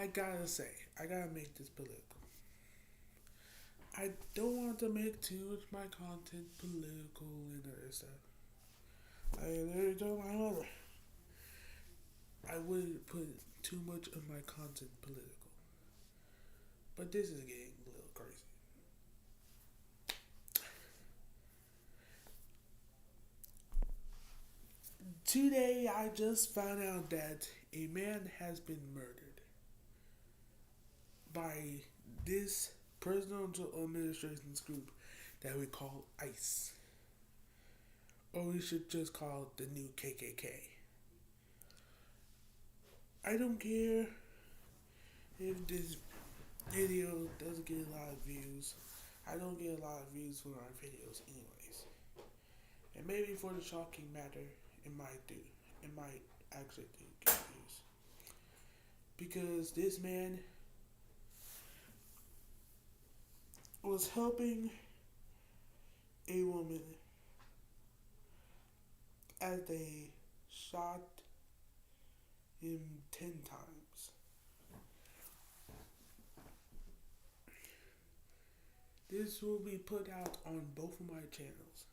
I gotta say, I gotta make this political. I don't want to make too much my content political and other stuff. I literally told my mother I wouldn't put too much of my content political. But this is getting a little crazy. Today I just found out that a man has been murdered by this presidential administration's group that we call ICE. Or we should just call it the new KKK. I don't care if this video doesn't get a lot of views. I don't get a lot of views for our videos anyways. And maybe for the shocking matter, it might do. It might actually do get views. Because this man was helping a woman as they shot him 10 times. This will be put out on both of my channels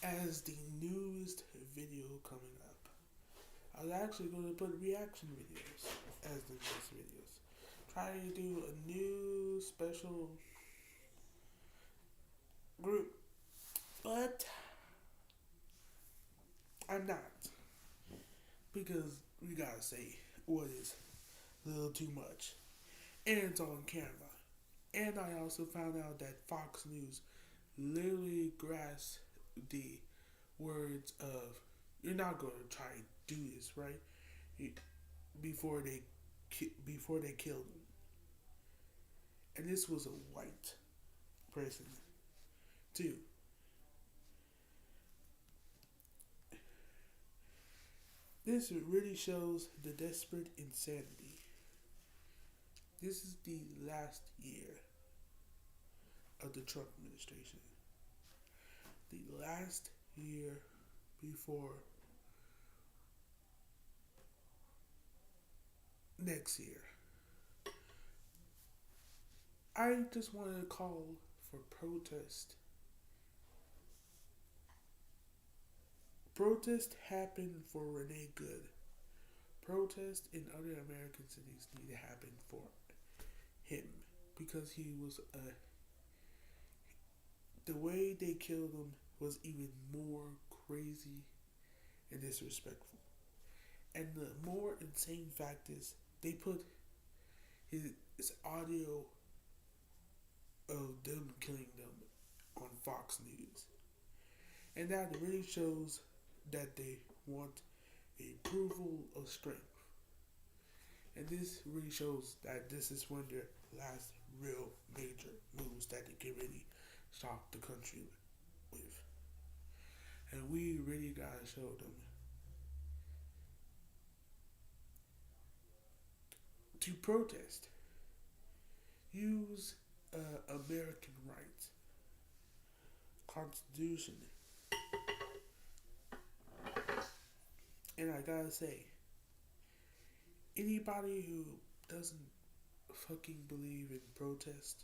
as the newest video coming up. I was actually going to put reaction videos as the next videos. Try to do a new special group, but I'm not, because we gotta say what is a little too much, and it's on camera. And I also found out that Fox News literally grasped the words of "You're not going to try to do this, right?" before they killed him, and this was a white person too. This really shows the desperate insanity. This is the last year of the Trump administration. The last year before next year. I just want to call for protest. Protest happened for Renee Good. Protest in other American cities need to happen for him, because he was the way they killed him was even more crazy and disrespectful. And the more insane fact is, they put his audio of them killing them on Fox News. And that really shows that they want a approval of strength. And this really shows that this is one of their last real major moves that they can really shock the country with. And we really gotta show them to protest. Use American rights, Constitution. And I gotta say, anybody who doesn't fucking believe in protest,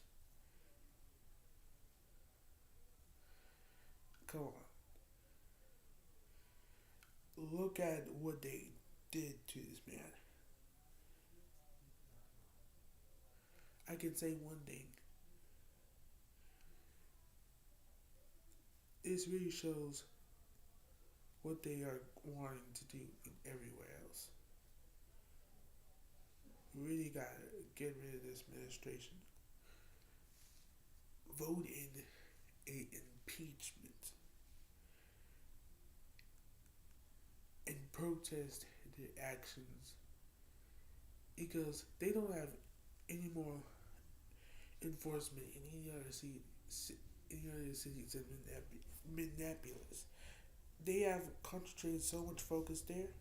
come on. Look at what they did to this man. I can say one thing. This really shows what they are wanting to do in everywhere else. We really gotta get rid of this administration. Vote in a impeachment and protest the actions, because they don't have any more enforcement in any other cities in Minneapolis. They have concentrated so much focus there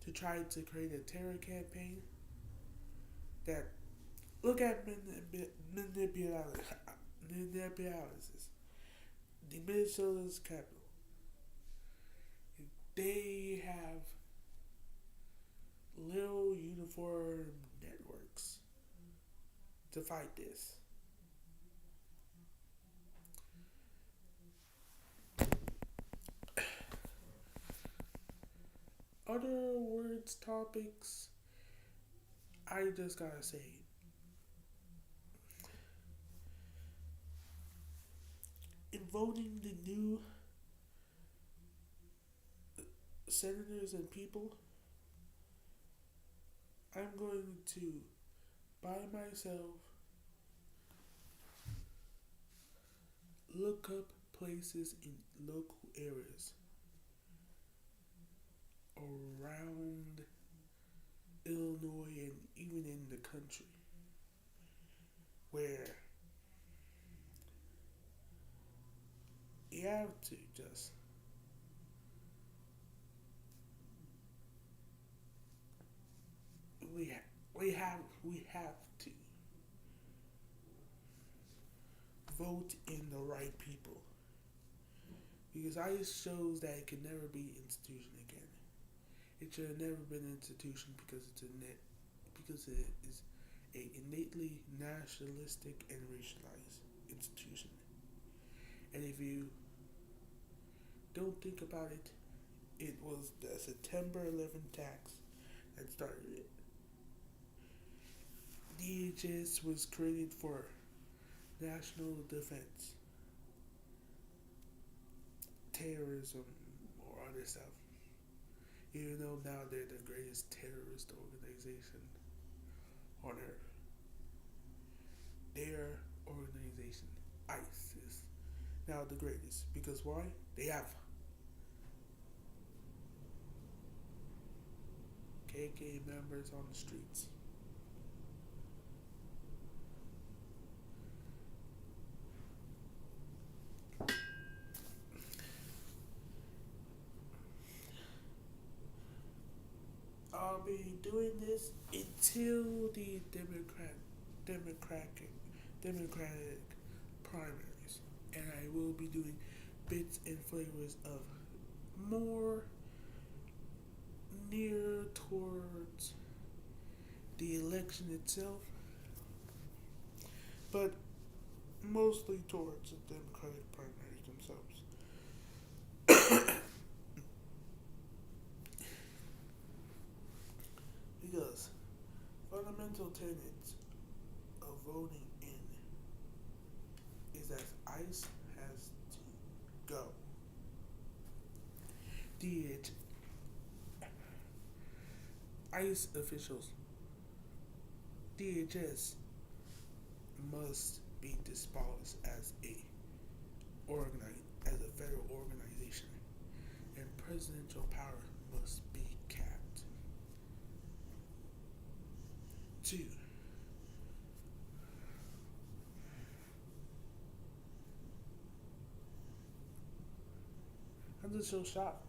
to try to create a terror campaign that, look at Minneapolis, the Minnesota's capital. They have for networks to fight this. Other words, topics, I just gotta say, in voting the new senators and people, I'm going to by myself look up places in local areas around Illinois and even in the country where you have to just we have to vote in the right people because ICE shows that it can never be an institution again. It should have never been an institution because because it is a innately nationalistic and racialized institution. And if you don't think about it, it was the September 11th tax that started it. DHS was created for national defense, terrorism, or other stuff. Even though now they're the greatest terrorist organization on earth. Their organization, ICE, is now the greatest. Because why? They have KK members on the streets. I'll be doing this until the Democratic primaries, and I will be doing bits and flavors of more near towards the election itself, but mostly towards the Democratic primaries themselves. Because fundamental tenets of voting in is that ICE has to go. ICE officials, DHS must be dispossessed as as a federal organization, and presidential power must be capped. 2. I'm just so shocked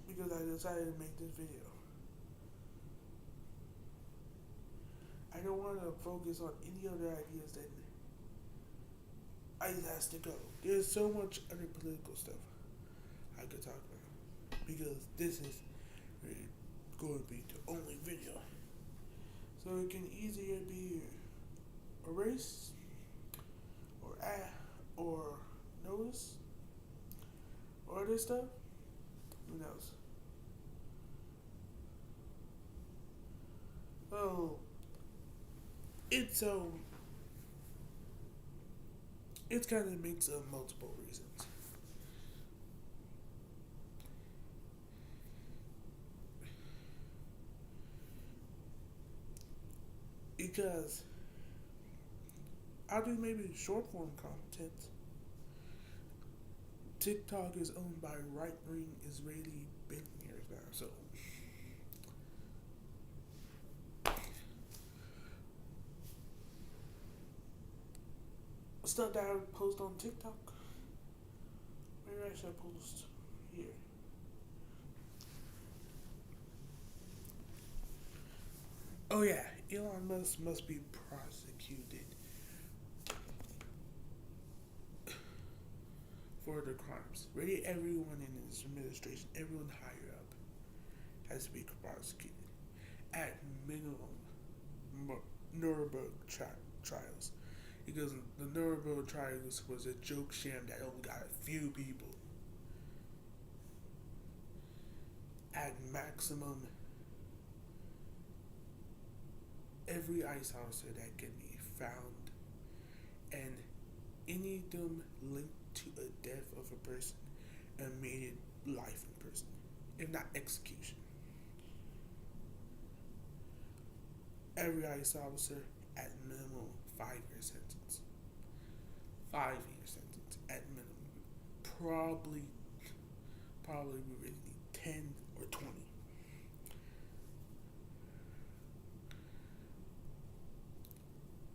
because I decided to make this video. I don't want to focus on any other ideas than ICE has to go. There's so much other political stuff I could talk about because this is really going to be the only video. So it can easier be erased or notice or other stuff. Who knows? Oh, it's kind of a mix of multiple reasons. Because I do maybe short form content. TikTok is owned by right wing Israeli billionaires now, so stuff that I would post on TikTok, maybe I should post here. Oh yeah, Elon Musk must be prosecuted for the crimes. Really, everyone in his administration, everyone higher up, has to be prosecuted. At minimum, Nuremberg trials. Because the Nuremberg trials was a joke sham that only got a few people. At maximum, every ICE officer that can be found and any of them linked to a death of a person immediate life in prison, if not execution. Every ICE officer at minimum 5 year sentence. 5 year sentence at minimum. Probably we really need 10 or 20.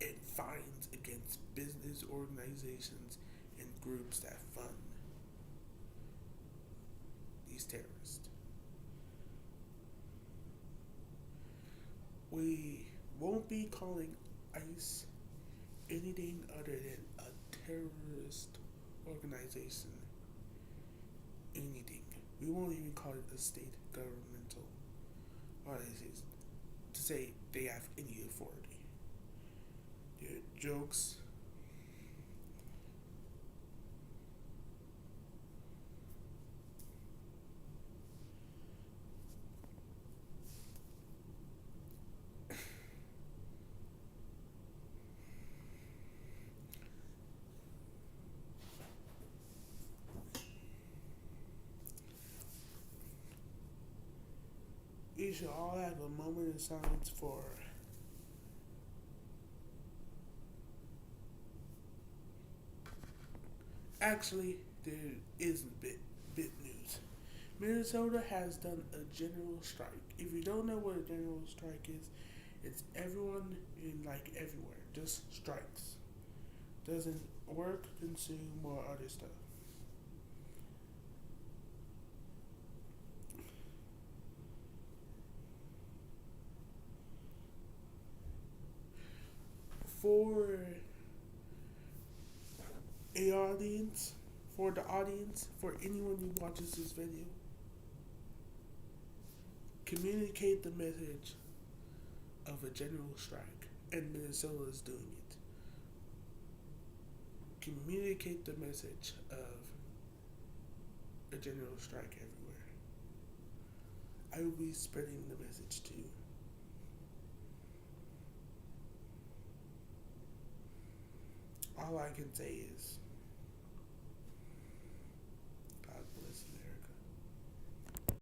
And fines against business organizations and groups that fund these terrorists. We won't be calling ICE anything other than a terrorist organization. Anything. We won't even call it a state governmental organization to say they have any authority. They're jokes. We should all have a moment of silence for actually there is bit news. Minnesota has done a general strike. If you don't know what a general strike is, it's everyone in like everywhere just strikes. Doesn't work, consume, or other stuff. For a audience, for the audience, for anyone who watches this video, communicate the message of a general strike, and Minnesota is doing it. Communicate the message of a general strike everywhere. I will be spreading the message too. All I can say is